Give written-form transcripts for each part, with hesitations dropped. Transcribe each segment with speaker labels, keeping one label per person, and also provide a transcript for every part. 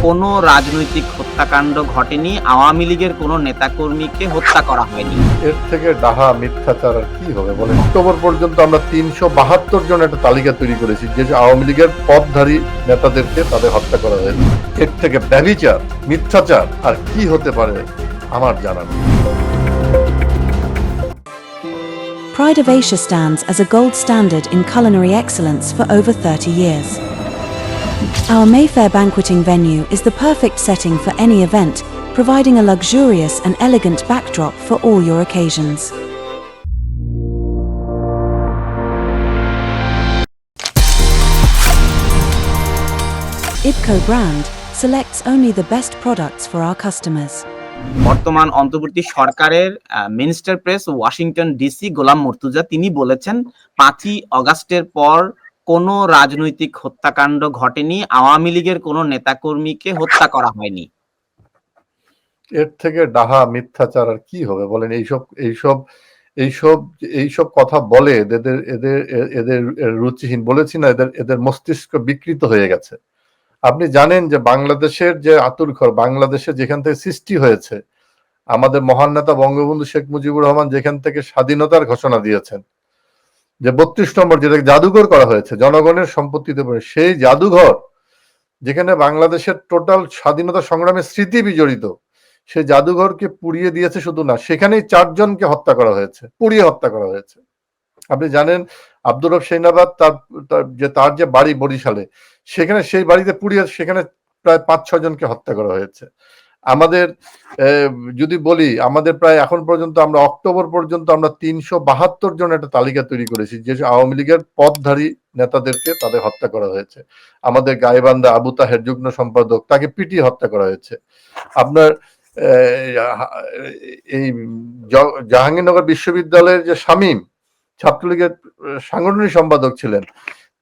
Speaker 1: কোনো রাজনৈতিক হত্যাকাণ্ড ঘটেনি, আওয়ামী লীগের কোনো নেতাকর্মীকে হত্যা করা হয়নি।
Speaker 2: এর থেকে ডাহা মিথ্যাচার আর কি হবে বলেন? অক্টোবর পর্যন্ত আমরা ৩৭২ জন একটা তালিকা তৈরি করেছি যে আওয়ামী লীগের পদধারী নেতাদেরকে তাদের হত্যা করা হয়েছে। এর থেকে ব্যভিচার, মিথ্যাচার আর কি হতে পারে আমার জানা নেই।
Speaker 3: Pride of Asia stands as a gold standard in culinary excellence for over 30 years. Our Mayfair banqueting venue is the perfect setting for any event, providing a luxurious and elegant backdrop for all your occasions. IPCO brand selects only the best products for our customers.
Speaker 1: বর্তমান অন্তর্বর্তী সরকারের minister press Washington DC গোলাম মর্তুজা তিনি বলেছেন ৫ই অগাস্টের পর কোনো রাজনৈতিক হত্যাকাণ্ড ঘটেনি, আওয়ামী লীগের কোনো নেতাকর্মীকে হত্যা করা হয়নি।
Speaker 2: এর থেকে ডাহা মিথ্যাচার আর কি হবে বলেন? এইসব কথা বলে এদের এদের এদের রুচিহীন বলেছি না, এদের মস্তিষ্ক বিকৃত হয়ে গেছে। আপনি জানেন যে বাংলাদেশের যে আতুরঘর, বাংলাদেশে যেখান থেকে সৃষ্টি হয়েছে, আমাদের মহান নেতা বঙ্গবন্ধু শেখ মুজিবুর রহমান যেখান থেকে স্বাধীনতার ঘোষণা দিয়েছেন, যে ৩২ নম্বর যেটা জাদুঘর করা হয়েছে জনগণের সম্পত্তিতে, সেই জাদুঘর যেখানে বাংলাদেশের টোটাল স্বাধীনতা সংগ্রামের স্মৃতি বিজড়িত, সেই জাদুঘরকে পুড়িয়ে দিয়েছে শুধু না, সেখানেই ৪ জনকে হত্যা করা হয়েছে, পুড়িয়ে হত্যা করা হয়েছে। আপনি জানেন আব্দুর রব সেইনাবাদ তার যে বাড়ি বরিশালে, সেখানে সেই বাড়িতে পুড়িয়ে সেখানে প্রায় ৫-৬ জনকে হত্যা করা হয়েছে। আমাদের যদি বলি, আমাদের প্রায় এখন পর্যন্ত আমরা অক্টোবর পর্যন্ত আমরা ৩৭২ জন একটা তালিকা তৈরি করেছি যে আওয়ামী লীগের পদধারী নেতাদেরকে তাদের হত্যা করা হয়েছে। আমাদের গাইবান্ধা আবু তাহের যুগ্ম সম্পাদক, তাকে পিটিয়ে হত্যা করা হয়েছে। আপনার এই জাহাঙ্গীরনগর বিশ্ববিদ্যালয়ের যে শামীম ছাত্রলীগের সাংগঠনিক সম্পাদক ছিলেন,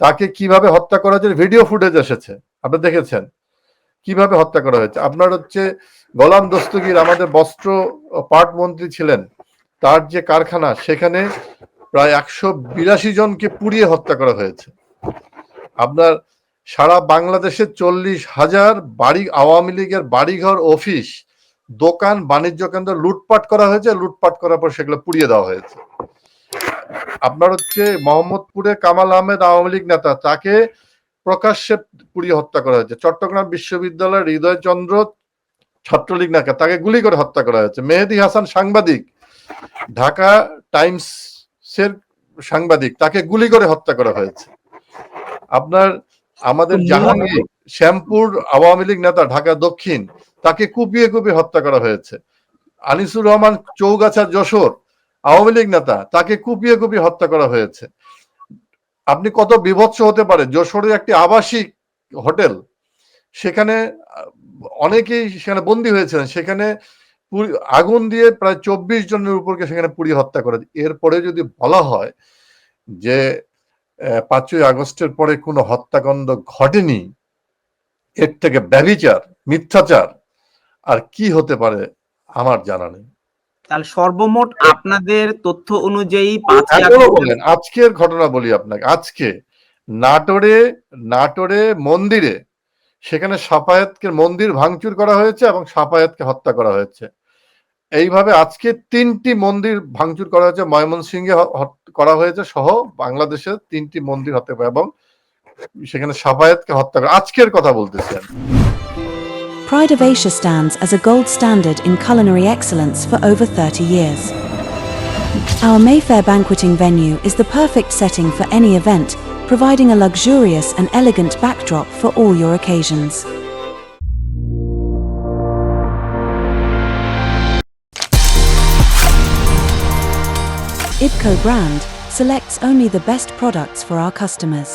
Speaker 2: তাকে কিভাবে হত্যা করা হয়েছে ভিডিও ফুটেজ এসেছে, আপনি দেখেছেন কিভাবে হত্যা করা হয়েছে। আপনার গোলাম দস্তগীর আমাদের বস্ত্র পাট মন্ত্রী ছিলেন, তার যে কারখানা, সেখানে প্রায় ১৮২ জনকে পুড়িয়ে হত্যা করা হয়েছে। আপনার সারা বাংলাদেশে ৪০,০০০ বাড়ি, আওয়ামী লীগের বাড়িঘর, অফিস, দোকান, বাণিজ্য কেন্দ্র লুটপাট করা হয়েছে, লুটপাট করার পর সেগুলো পুড়িয়ে দেওয়া হয়েছে। আপনার মোহাম্মদপুরে কামাল আহমেদ আওয়ামী লীগ নেতা, তাকে প্রকাশ্যে পুড়িয়ে হত্যা করা হয়েছে। চট্টগ্রাম বিশ্ববিদ্যালয়ের হৃদয় চন্দ্র ছাত্রলীগ নেতা, তাকে গুলি করে হত্যা করা হয়েছে। মেহেদী হাসান সাংবাদিক, ঢাকা টাইমসের সাংবাদিক, তাকে গুলি করে হত্যা করা হয়েছে। আপনার আমাদের জাহাঙ্গীর শ্যামপুর আওয়ামী লীগ নেতা, ঢাকা দক্ষিণ, তাকে কুপিয়ে কুপিয়ে হত্যা করা হয়েছে। আনিসুর রহমান চৌগাছা যশোর আওয়ামী লীগ নেতা, তাকে কুপিয়ে কুপিয়ে হত্যা করা হয়েছে। আপনি কত বিভৎস হতে পারে? যশোরের একটি আবাসিক হোটেল, সেখানে অনেকেই সেখানে বন্দী হয়েছিলেন, সেখানে আগুন দিয়ে প্রায় ২৪ জনের উপরকে সেখানে পুড়িয়ে হত্যা করে। এরপরে যদি বলা হয় যে ৫ই আগস্টের পরে কোনো হত্যাকাণ্ড ঘটেনি, এর থেকে ব্যভিচার, মিথ্যাচার আর কি হতে পারে আমার জানা নেই।
Speaker 1: তাহলে সর্বমোট আপনাদের তথ্য অনুযায়ী
Speaker 2: বলেন, আজকের ঘটনা বলি আপনাকে। আজকে নাটোরে মন্দিরে, সেখানে সাফায়েতকে মন্দির ভাঙচুর করা হয়েছে এবং সাফায়েতকে হত্যা করা হয়েছে। এইভাবে আজকে ৩টি মন্দির ভাঙচুর করা হয়েছে, ময়মনসিংহে করা হয়েছে সহ বাংলাদেশের ৩টি মন্দির হতে পারে, এবং সেখানে সাফায়েতকে হত্যা করা। আজকের কথা বলতেছেন।
Speaker 3: Pride of Asia stands as a gold standard in culinary excellence for over 30 years. Our Mayfair banqueting venue is the perfect setting for any event, providing a luxurious and elegant backdrop for all your occasions. IPCO brand selects only the best products for our customers.